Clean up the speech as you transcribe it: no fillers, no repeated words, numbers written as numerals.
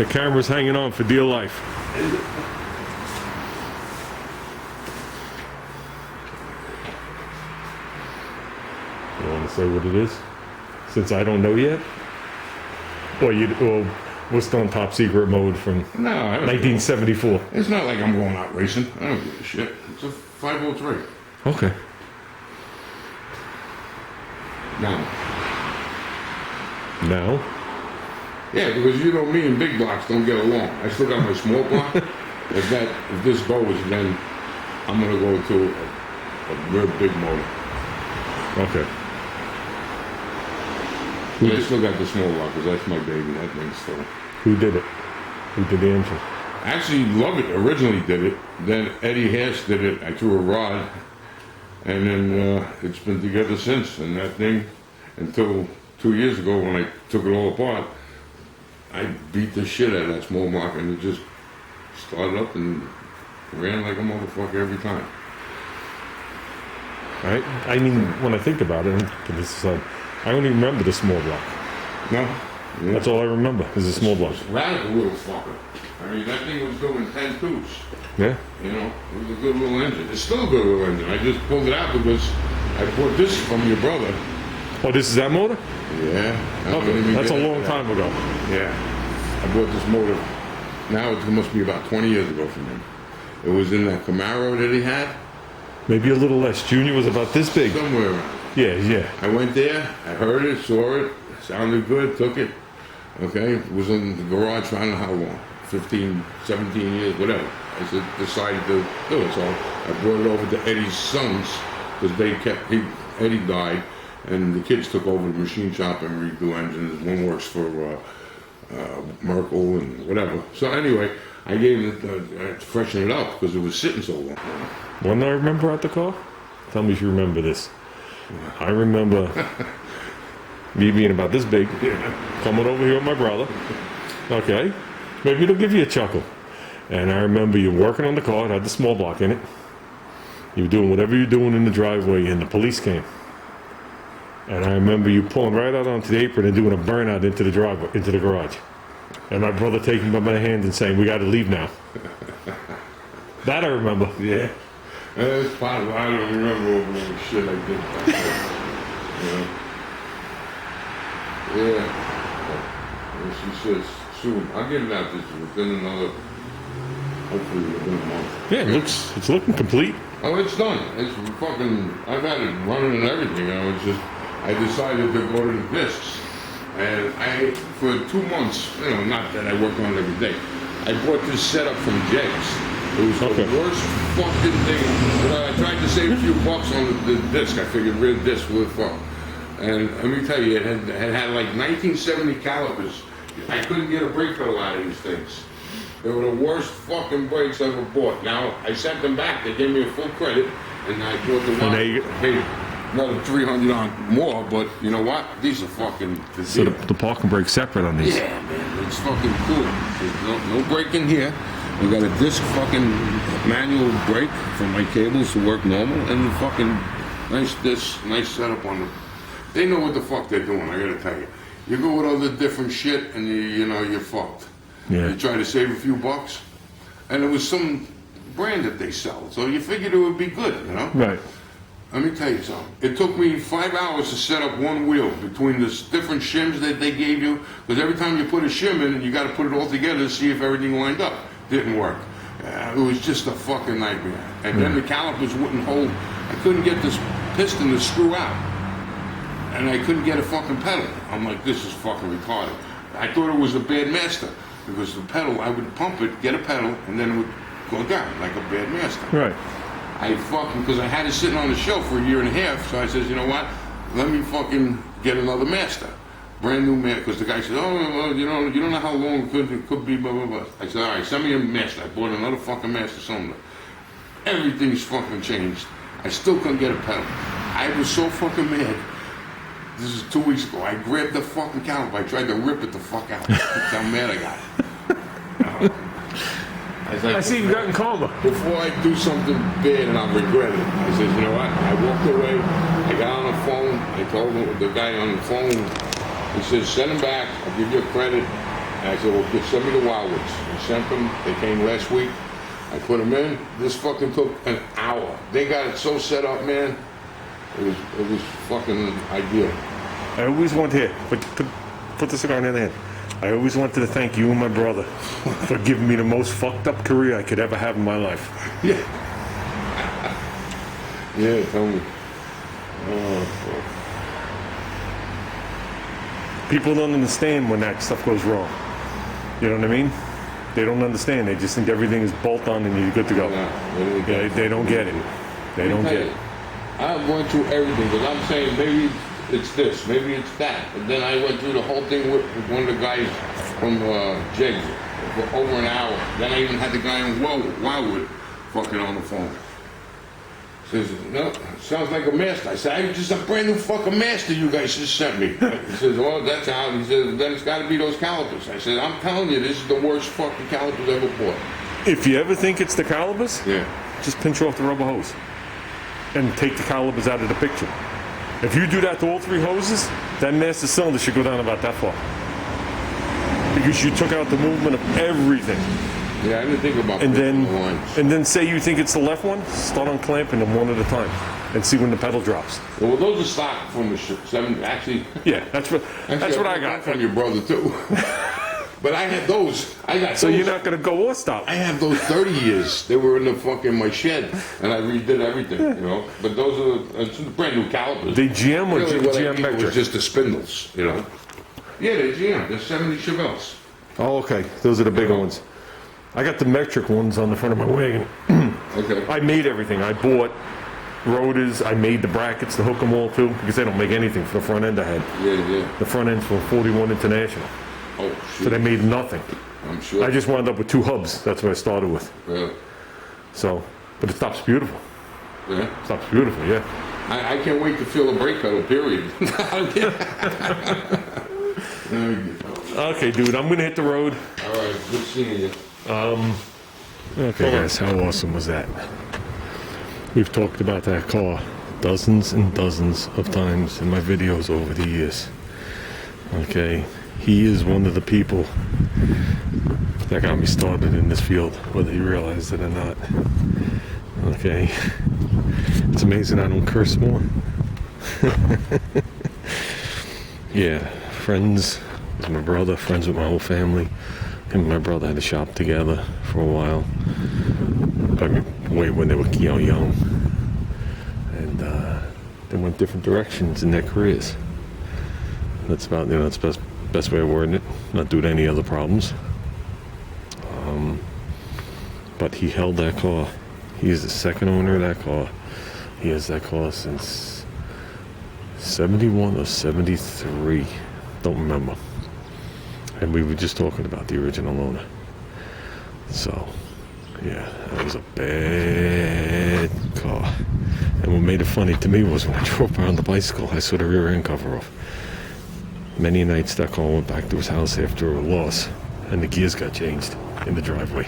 The camera's hanging on for dear life. You want to say what it is? Since I don't know yet? Or we're still in top secret mode from No, I don't 1974. It's not like I'm going out racing. I don't give a shit. It's a 503. Okay. Now. Now? Yeah, because you know me and big blocks don't get along. I still got my small block. If this goes, then I'm gonna go to a real big motor. Okay. But I still got the small block because that's my baby. That thing's still. Who did it? Who did the engine? Actually, Love It originally did it. Then Eddie Hess did it. I threw a rod, and then it's been together since. And that thing, until 2 years ago when I took it all apart, I beat the shit out of that small block, and it just started up and ran like a motherfucker every time. Right? I mean, when I think about it, I only remember the small block. No? Yeah. That's all I remember is the small block. Radical little fucker. I mean, that thing was doing 10 tubes. Yeah? You know, it was a good little engine. It's still a good little engine. I just pulled it out because I bought this from your brother. Oh, this is that motor? Yeah. Okay, that's a long time ago. Yeah. I bought this motor, now it must be about 20 years ago from him. It was in that Camaro that he had. Maybe a little less. Junior was about this big. Somewhere around. Yeah. I went there, I heard it, saw it, sounded good, took it. Okay, it was in the garage, I don't know how long, 15, 17 years, whatever. I decided to do it, so I brought it over to Eddie's sons, because Eddie died, and the kids took over the machine shop and redo engines. One works for Merkel and whatever. So anyway, I gave it to freshen it up, because it was sitting so long. When I remember at the car? Tell me if you remember this. I remember me being about this big, coming over here with my brother. Okay, maybe it'll give you a chuckle. And I remember you working on the car, it had the small block in it. You were doing whatever you're doing in the driveway, and the police came. And I remember you pulling right out onto the apron and doing a burnout into the driveway, into the garage. And my brother taking me by my hand and saying, "We got to leave now." That I remember. Yeah. It's possible. I don't remember all the shit I did back then. Yeah. And she says, soon. I'll get it out within another, hopefully within a month. Yeah, it's looking complete. Oh, it's done. It's fucking, I've had it running and everything. I decided to go to the discs. And for 2 months, not that I worked on it every day, I bought this setup from Jake's. It was the worst fucking thing. I tried to save a few bucks on the disc. I figured real disc would fuck. And let me tell you, it had like 1970 calipers. I couldn't get a brake pedal out of these things. They were the worst fucking brakes I ever bought. Now, I sent them back. They gave me a full credit, and I bought the one. I paid another $300 on more, but you know what? These are fucking... So the parking brake's separate on these? Yeah, man. It's fucking cool. There's no brake in here. We got a disc fucking manual brake for my cables to work normal, and the fucking nice disc, nice setup on them. They know what the fuck they're doing, I gotta tell you. You go with all the different shit, and you're fucked. Yeah. You try to save a few bucks, and it was some brand that they sell, so you figured it would be good, Right. Let me tell you something. It took me 5 hours to set up one wheel between the different shims that they gave you, because every time you put a shim in, you got to put it all together to see if everything lined up. Didn't work. It was just a fucking nightmare. And then the calipers wouldn't hold. I couldn't get this piston to screw out. And I couldn't get a fucking pedal. I'm like, this is fucking retarded. I thought it was a bad master, because the pedal, I would pump it, get a pedal, and then it would go down like a bad master. Right. Because I had it sitting on the shelf for a year and a half, so I says, you know what, let me fucking get another master. Brand new master, because the guy said, oh, well, you don't know how long it could be, blah, blah, blah. I said, all right, send me a master. I bought another fucking master cylinder. Everything's fucking changed. I still couldn't get a pedal. I was so fucking mad. This is 2 weeks ago. I grabbed the fucking caliper. I tried to rip it the fuck out. That's how mad I got. I see you got in coma. Before I do something bad and I'll regret it, I said, you know what? I walked away. I got on the phone. I told the guy on the phone, he says, send him back. I'll give you a credit. And I said, well, just send me the Wildwoods. I sent them. They came last week. I put them in. This fucking took an hour. They got it so set up, man. It was fucking ideal. I always want here, put the cigar in the hand. I always wanted to thank you and my brother for giving me the most fucked up career I could ever have in my life. Yeah. Yeah, tell me. Oh, fuck. People don't understand when that stuff goes wrong. You know what I mean? They don't understand. They just think everything is bolt on and you're good to go. They don't get it. They don't get it. I went through everything, because I'm saying maybe it's this, maybe it's that. But then I went through the whole thing with one of the guys from Jigs for over an hour. Then I even had the guy in Wildwood fucking on the phone. Says, no, sounds like a master. I said, I just a brand new fucking master you guys just sent me. He says, well, that's how. He says, then it's got to be those calipers. I said, I'm telling you, this is the worst fucking calipers ever bought. If you ever think it's the calibers, just pinch off the rubber hose and take the calibers out of the picture. If you do that to all three hoses, that master cylinder should go down about that far. Because you took out the movement of everything. Yeah, I didn't think about and then the lines. And then say you think it's the left one, start unclamping them one at a time and see when the pedal drops. Well, those are stock from the 7, actually. Yeah, that's what I got from your brother too. But I had those. I got. So those. You're not gonna go or stop. I have those 30 years. They were in the fucking my shed, and I redid everything. You know. But those are it's brand new calipers. They GM or really, GM metric? Was just the spindles. You know. Yeah, they're GM. They're 70 Chevelles. Oh, okay. Those are the bigger ones. I got the metric ones on the front of my wagon. Okay. I made everything. I bought rotors. I made the brackets to hook them all to, because they don't make anything for the front end I had. Yeah. The front end's for 41 International. Oh, shit. So they made nothing. I'm sure. I just wound up with 2 hubs. That's what I started with. Yeah. So, but it stops beautiful. Yeah. It stops beautiful, yeah. I can't wait to feel a brake pedal, period. Okay, dude, I'm gonna hit the road. All right, good seeing you. Okay, guys, how awesome was that? We've talked about that car dozens and dozens of times in my videos over the years. Okay, he is one of the people that got me started in this field, whether you realize it or not. Okay, it's amazing I don't curse more. Yeah, friends with my brother, friends with my whole family. Him and my brother had a shop together for a while. I mean, way when they were young. And they went different directions in their careers. That's about, that's the best way of wording it. Not due to any other problems. But he held that car. He is the second owner of that car. He has that car since 71 or 73. Don't remember. And we were just talking about the original owner. So, yeah, that was a bad car. And what made it funny to me was when I drove by on the bicycle, I saw the rear end cover off. Many nights that car went back to his house after a loss, and the gears got changed in the driveway.